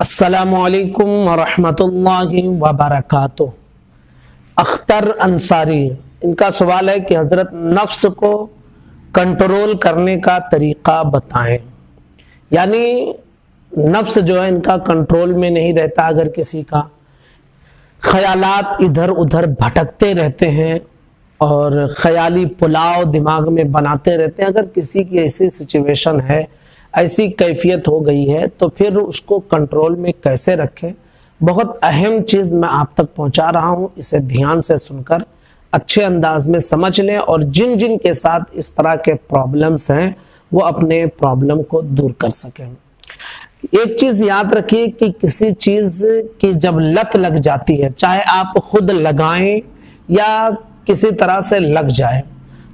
अस्सलामुअलैकुम वरहमतुल्लाहि वबरकातुह। अख्तर अंसारी, इनका सवाल है कि हजरत नफ्स को कंट्रोल करने का तरीका बताएं। यानी नफ्स जो है इनका कंट्रोल में नहीं रहता। अगर किसी का ख्यालात इधर उधर भटकते रहते हैं और ख्याली पुलाव दिमाग में बनाते रहते हैं, अगर किसी की ऐसी सिचुएशन है, ऐसी कैफियत हो गई है, तो फिर उसको कंट्रोल में कैसे रखें। बहुत अहम चीज़ मैं आप तक पहुंचा रहा हूं, इसे ध्यान से सुनकर अच्छे अंदाज में समझ लें और जिन जिन के साथ इस तरह के प्रॉब्लम्स हैं वो अपने प्रॉब्लम को दूर कर सकें। एक चीज़ याद रखिए कि किसी चीज़ की जब लत लग जाती है, चाहे आप खुद लगाएं या किसी तरह से लग जाए,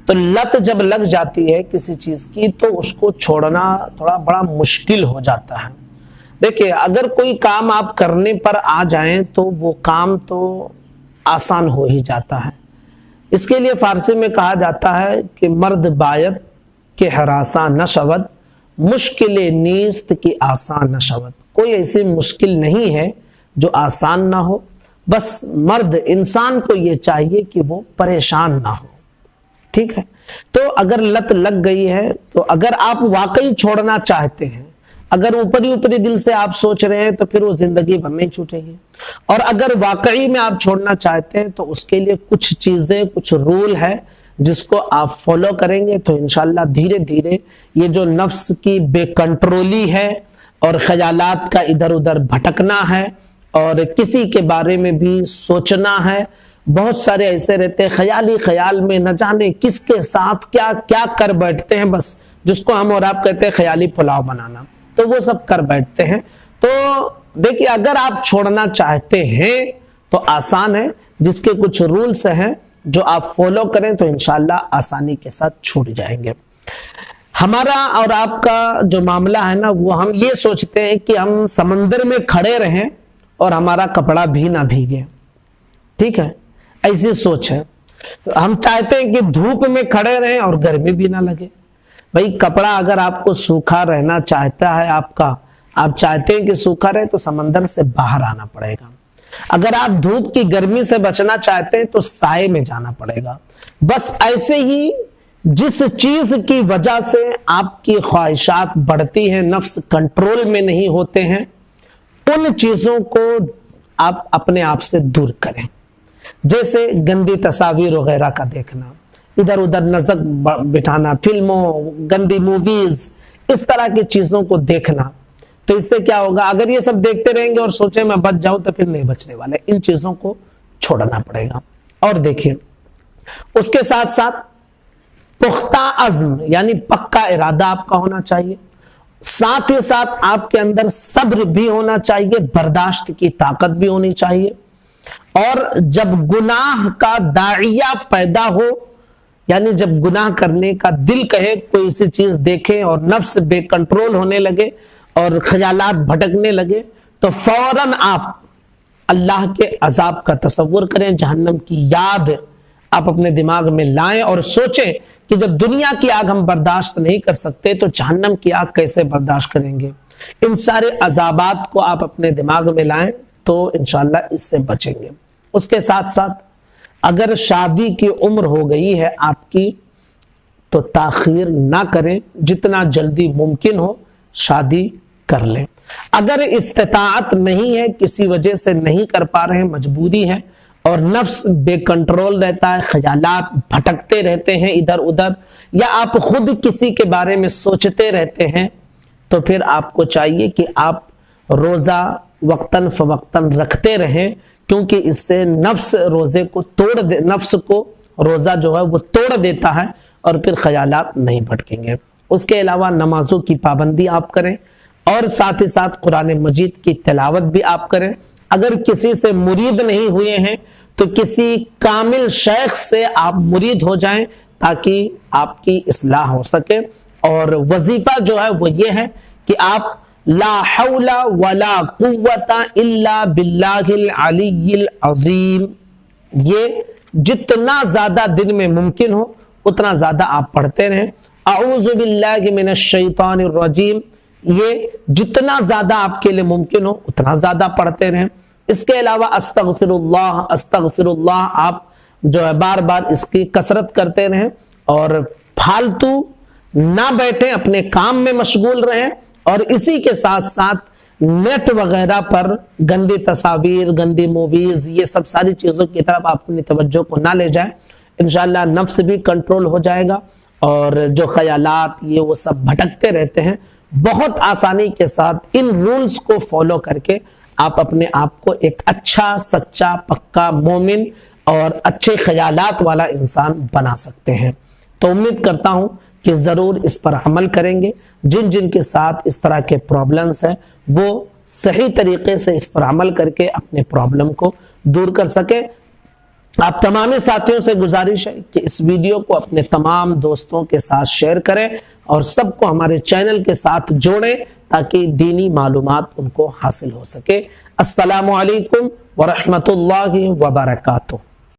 तो लत जब लग जाती है किसी चीज की तो उसको छोड़ना थोड़ा बड़ा मुश्किल हो जाता है। देखिए, अगर कोई काम आप करने पर आ जाएं तो वो काम तो आसान हो ही जाता है। इसके लिए फारसी में कहा जाता है कि मर्द बायत के हरासा न शवद, मुश्किल नीस्त की आसान न शवद। कोई ऐसी मुश्किल नहीं है जो आसान ना हो, बस मर्द इंसान को ये चाहिए कि वो परेशान ना हो। ठीक है, तो अगर लत लग गई है तो अगर आप वाकई छोड़ना चाहते हैं, अगर ऊपरी ऊपरी दिल से आप सोच रहे हैं तो फिर वो जिंदगी भर नहीं छूटेगी। और अगर वाकई में आप छोड़ना चाहते हैं तो उसके लिए कुछ चीजें, कुछ रूल है जिसको आप फॉलो करेंगे तो इंशाल्लाह धीरे धीरे ये जो नफ्स की बेकंट्रोली है और ख्यालात का इधर उधर भटकना है और किसी के बारे में भी सोचना है, बहुत सारे ऐसे रहते हैं ख्याली ख्याल में न जाने किसके साथ क्या क्या कर बैठते हैं, बस जिसको हम और आप कहते हैं ख्याली पुलाव बनाना, तो वो सब कर बैठते हैं। तो देखिए, अगर आप छोड़ना चाहते हैं तो आसान है, जिसके कुछ रूल्स हैं जो आप फॉलो करें तो इंशाल्लाह आसानी के साथ छूट जाएंगे। हमारा और आपका जो मामला है ना, वो हम ये सोचते हैं कि हम समंदर में खड़े रहें और हमारा कपड़ा भी ना भीगे। ठीक है, ऐसी सोच है। हम चाहते हैं कि धूप में खड़े रहें और गर्मी भी ना लगे। भाई, कपड़ा अगर आपको सूखा रहना चाहता है, आप चाहते हैं कि सूखा रहे, तो समंदर से बाहर आना पड़ेगा। अगर आप धूप की गर्मी से बचना चाहते हैं तो साए में जाना पड़ेगा। बस ऐसे ही जिस चीज की वजह से आपकी ख्वाहिशात बढ़ती हैं, नफ्स कंट्रोल में नहीं होते हैं, उन चीजों को आप अपने आप से दूर करें। जैसे गंदी तस्वीर वगैरह का देखना, इधर उधर नजर बिठाना, फिल्मों, गंदी मूवीज, इस तरह की चीजों को देखना। तो इससे क्या होगा, अगर ये सब देखते रहेंगे और सोचे मैं बच जाऊं तो फिर नहीं बचने वाले। इन चीजों को छोड़ना पड़ेगा। और देखिए, उसके साथ साथ पुख्ता अज़्म यानी पक्का इरादा आपका होना चाहिए। साथ ही साथ आपके अंदर सब्र भी होना चाहिए, बर्दाश्त की ताकत भी होनी चाहिए। और जब गुनाह का दाइया पैदा हो, यानी जब गुनाह करने का दिल कहे, कोई सी चीज देखे और नफ्स बेकंट्रोल होने लगे और ख्यालात भटकने लगे, तो फौरन आप अल्लाह के अजाब का तसव्वुर करें, जहन्नम की याद आप अपने दिमाग में लाएं और सोचें कि जब दुनिया की आग हम बर्दाश्त नहीं कर सकते तो जहन्नम की आग कैसे बर्दाश्त करेंगे। इन सारे अजाबात को आप अपने दिमाग में लाएं तो इंशाल्लाह इससे बचेंगे। उसके साथ साथ अगर शादी की उम्र हो गई है आपकी तो ताखीर ना करें, जितना जल्दी मुमकिन हो शादी कर लें। अगर इस्तिताअत नहीं है, किसी वजह से नहीं कर पा रहे हैं, मजबूरी है और नफ्स बेकंट्रोल रहता है, ख्यालात भटकते रहते हैं इधर उधर, या आप खुद किसी के बारे में सोचते रहते हैं, तो फिर आपको चाहिए कि आप रोजा वक्तन फवक्तन रखते रहें, क्योंकि इससे नफ्स रोजे को नफ्स को रोजा जो है वो तोड़ देता है और फिर ख्यालात नहीं भटकेंगे। उसके अलावा नमाजों की पाबंदी आप करें और साथ ही साथ कुरान मजीद की तिलावत भी आप करें। अगर किसी से मुरीद नहीं हुए हैं तो किसी कामिल शेख से आप मुरीद हो जाएं ताकि आपकी इस्लाह हो सके। और वजीफा जो है वो ये है कि आप ला हौला वला कुव्वता इल्ला बिल्लाहिल अलिय्यिल अज़ीम, ये जितना ज्यादा दिन में मुमकिन हो उतना ज्यादा आप पढ़ते रहें। अऊज़ु बिल्लाहि मिनश शैतानिर रजीम, ये जितना ज्यादा आपके लिए मुमकिन हो उतना ज्यादा पढ़ते रहें। इसके अलावा अस्तगफिरुल्लाह अस्तगफिरुल्लाह आप जो है बार बार इसकी कसरत करते रहें और फालतू ना बैठे, अपने काम में मशगूल रहें और इसी के साथ साथ नेट वगैरह पर गंदी तस्वीर, गंदी मूवीज, ये सब सारी चीजों की तरफ आप अपनी तवज्जो को ना ले जाएं। इंशाअल्लाह नफ्स भी कंट्रोल हो जाएगा और जो ख्यालात ये वो सब भटकते रहते हैं, बहुत आसानी के साथ इन रूल्स को फॉलो करके आप अपने आप को एक अच्छा, सच्चा, पक्का मोमिन और अच्छे ख्यालात वाला इंसान बना सकते हैं। तो उम्मीद करता हूं कि जरूर इस पर अमल करेंगे। जिन जिन के साथ इस तरह के प्रॉब्लम्स हैं वो सही तरीके से इस पर अमल करके अपने प्रॉब्लम को दूर कर सके। आप तमाम साथियों से गुजारिश है कि इस वीडियो को अपने तमाम दोस्तों के साथ शेयर करें और सबको हमारे चैनल के साथ जोड़ें ताकि दीनी मालूमात उनको हासिल हो सके। अस्सलामु अलैकुम व रहमतुल्लाहि व बरकातुहू।